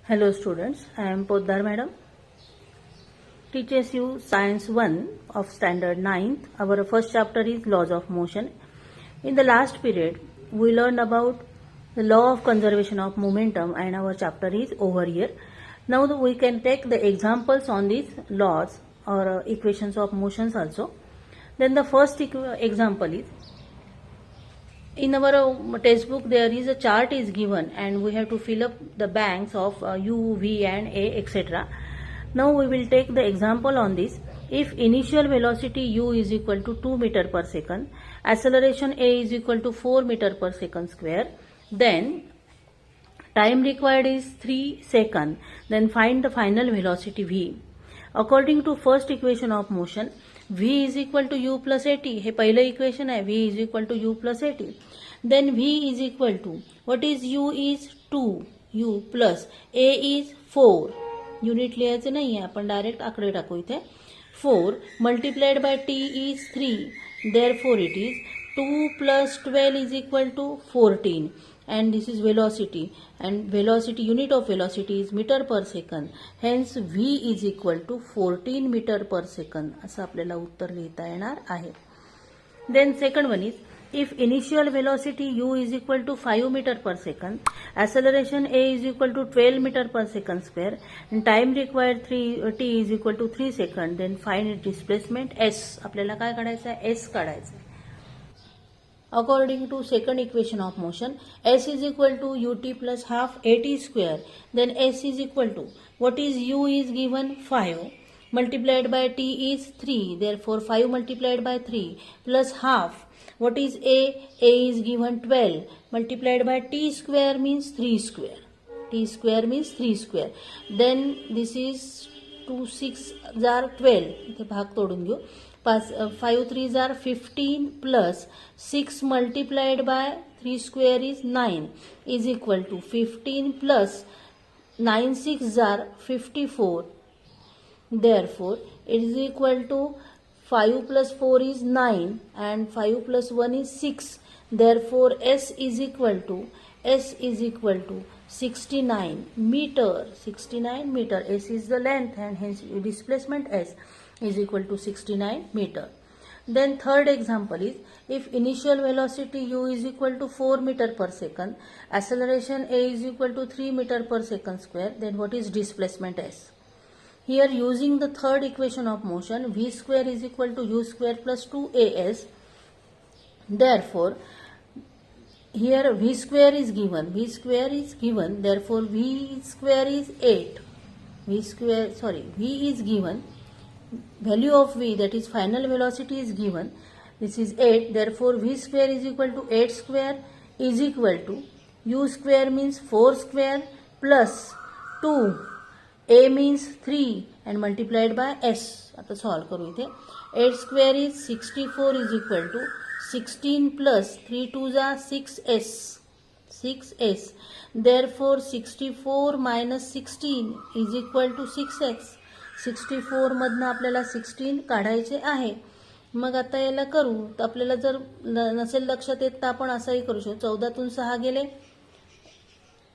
Hello students, I am Poddar Madam. Teaches you Science 1 of Standard 9th. Our first chapter is Laws of Motion. In the last period, we learned about the law of conservation of momentum and our chapter is over here. Now we can take the examples on these laws or equations of motions also. Then the first example is, in our textbook there is a chart is given and we have to fill up the banks of u, v and a, etc. Now we will take the example on this. If initial velocity u is equal to 2 meter per second, acceleration a is equal to 4 meter per second square, then time required is 3 seconds, then find the final velocity v. According to first equation of motion, v is equal to u plus at. हे पहिलं equation आहे, v is equal to u plus at. Then v is equal to, what is u is 2, u plus a is 4. Unit लिहायचं नाही आहे, आपण direct आकडे टाकू इथे. 4 multiplied by t is 3. Therefore it is 2 plus 12 is equal to 14. And this is velocity, and velocity, unit of velocity is meter per second. Hence v is equal to 14 meter per second. असं आपल्याला उत्तर लिहिता येणार आहे. Then second one is, if initial velocity u is equal to 5 meter per second, acceleration a is equal to 12 meter per second square, and time required t is equal to 3 seconds, then find displacement s. आपल्याला काय काढायचं आहे? s काढायचं आहे. According to second equation of motion, s is equal to ut plus half at square. Then s is equal to, what is u is given 5 multiplied by t is 3. Therefore 5 multiplied by 3 plus half. What is a? A is given 12 multiplied by t square means 3 square. T square means 3 square. Then this is 2 6 are 12. इथे भाग तोडून घेऊ. 5 3s are 15 plus 6 multiplied by 3 square is 9 is equal to 15 plus 9 6s are 54. Therefore it is equal to 5 plus 4 is 9 and 5 plus 1 is 6. Therefore s is equal to 69 meter. 69 meter. S is the length and hence displacement s is equal to 69 meter. Then third example is, if initial velocity u is equal to 4 meter per second, acceleration a is equal to 3 meter per second square, then what is displacement s? Here using the third equation of motion, v square is equal to u square plus 2as. Therefore here v square is given, therefore v square is 8. V is given, value of v, that is final velocity is given, this is 8. Therefore v square is equal to 8 square is equal to u square means 4 square plus 2, a means 3 and multiplied by s. आता solve करू इथे. 8 square is 64 is equal to 16 plus 3 2s are 6s. Therefore 64 minus 16 is equal to 6x. 64 मधनं आपल्याला 16 काढायचे आहे. मग आता याला करू तर आपल्याला जर नसेल लक्षात येत तर आपण असंही करू शकतो. 14 तून 6 गेले,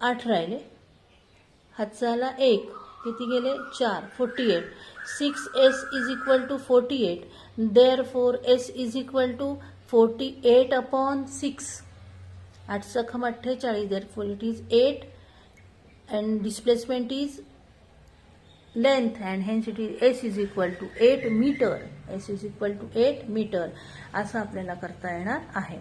8 राहिले, हातचा आला 1, किती गेले 4, 48. 6s is equal to 48. Therefore s is equal to 48 upon 6. 8 सखम 48. Therefore it is 8 and displacement is length and hence it is s is equal to 8 meter. S is equal to 8 meter. असं आपल्याला करता येणार आहे.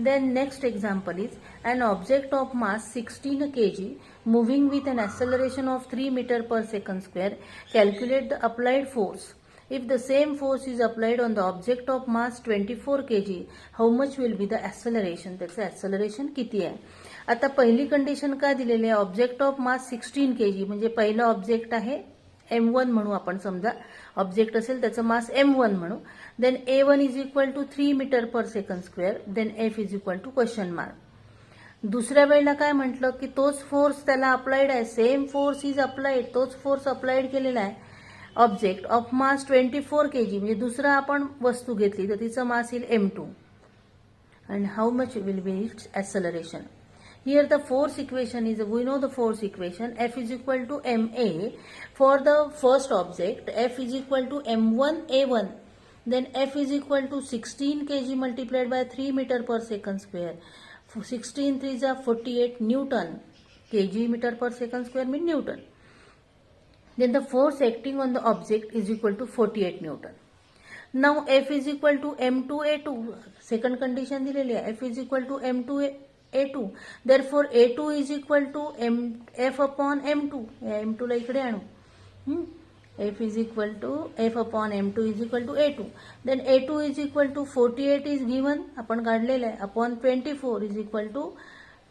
Then next example is, an object of mass 16 kg moving with an acceleration of 3 meter per second square. Calculate the applied force. If the same force is applied on the object of mass 24 kg, how much will be the acceleration? त्याचं acceleration किती आहे? आता पहिली condition काय दिलेली आहे? Object of mass 16 kg म्हणजे पहिलं ऑब्जेक्ट आहे m1 म्हणू आपण, समजा ऑब्जेक्ट असेल त्याचं मास m1 म्हणू. Then a1 is equal to 3 meter per second square. Then f is equal to question mark. दुसऱ्या वेळेला काय म्हटलं की तोच फोर्स त्याला अप्लाइड आहे, सेम फोर्स इज अप्लाइड, तोच फोर्स अप्लाइड केलेला आहे. ऑब्जेक्ट ऑफ मास 24 kg म्हणजे दुसरा आपण वस्तू घेतली तर तिचं मास येईल m2 and how much will be its acceleration. Here the force equation is, we know the force equation, F is equal to ma for the first object, F is equal to m1 a1, then F is equal to 16 kg multiplied by 3 meter per second square. 16 3s are 48 Newton, kg meter per second square means Newton. Then the force acting on the object is equal to 48 Newton. Now F is equal to m2a2, second condition दिलेली आहे, F is equal to m2a2, therefore a2 is equal to F upon m2, m2 ला इकडे आणू, F is equal to F upon m2 is equal to a2, then a2 is equal to 48 is given, आपण काढलेलं आहे, upon 24 is equal to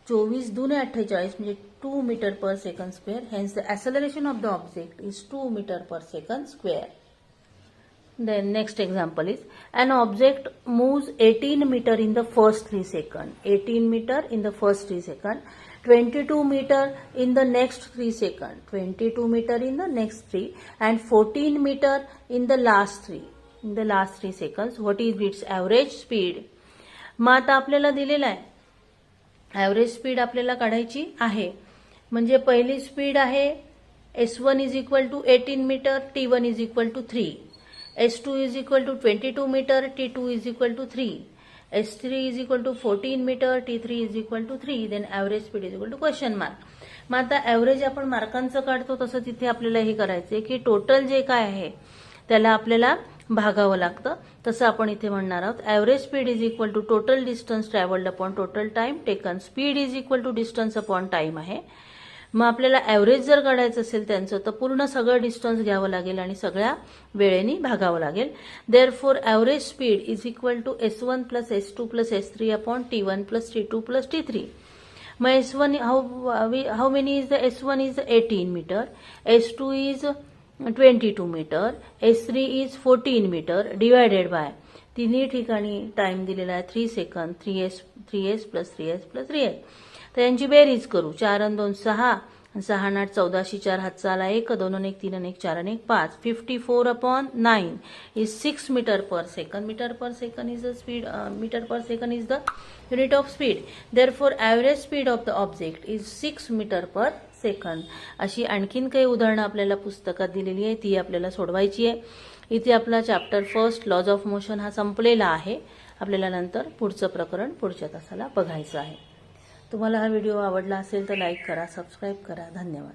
24 दूने 48 म्हणजे 2 meter per second square, hence the acceleration of the object is 2 meter per second square. Then next example is, an object moves 18 meter in the first 3 seconds, 18 meter in the first 3 seconds, 22 meter in the next 3 seconds, 22 meter in the next 3, and 14 meter in the last 3, in the last 3 seconds. What is its average speed? मग आता आपल्याला दिलेला आहे, average speed आपल्याला काढायची आहे. म्हणजे पहिली स्पीड आहे S1 is equal to 18 meter, T1 is equal to 3, S2 is equal to 22 meter, T2 is equal to 3, S3 is equal to 14 meter, T3 is equal to 3, then average speed is equal to question mark. मग आता average आपण मार्कांचं काढतो तसं तिथे आपल्याला हे करायचंय की टोटल जे काय आहे त्याला आपल्याला भागावं लागतं. तसं आपण इथे म्हणणार आहोत, average speed is equal to total distance travelled upon total time taken. Speed is equal to distance upon time आहे. मग आपल्याला ॲव्हरेज जर काढायचं असेल त्यांचं तर पूर्ण सगळं डिस्टन्स घ्यावं लागेल आणि सगळ्या वेळेने भागावं लागेल. Therefore average speed is equal to S1 plus S2 plus S3 upon T1 plus T2 plus T3. मग S1 how many is the S1 is 18 meter, S2 is 22 meter, S3 is 14 meter divided by तिन्ही ठिकाणी time दिलेला आहे 3 second, 3s plus 3s plus 3s. तर यांची बेरीज करू, 4 आणि 2 6, 6 आणि 8 14, 4 हातचा आला 1, 2 आणि 1 3 आणि 1 4 आणि 1 5, 54 upon 9 is 6 meter per second. Meter per second is the speed, meter per second is the unit of speed. Therefore average speed of the object is 6 meter per second. अशी आणखीन काही उदाहरणं आपल्याला पुस्तकात दिलेली आहे, ती आपल्याला सोडवायची आहे. इथे आपला chapter first laws of motion हा संपलेला आहे. आपल्याला नंतर पुढचं प्रकरण पुढच्या तासाला बघायचं आहे. तुम्हाला हा व्हिडिओ आवडला असेल तर लाईक करा, सबस्क्राईब करा. धन्यवाद.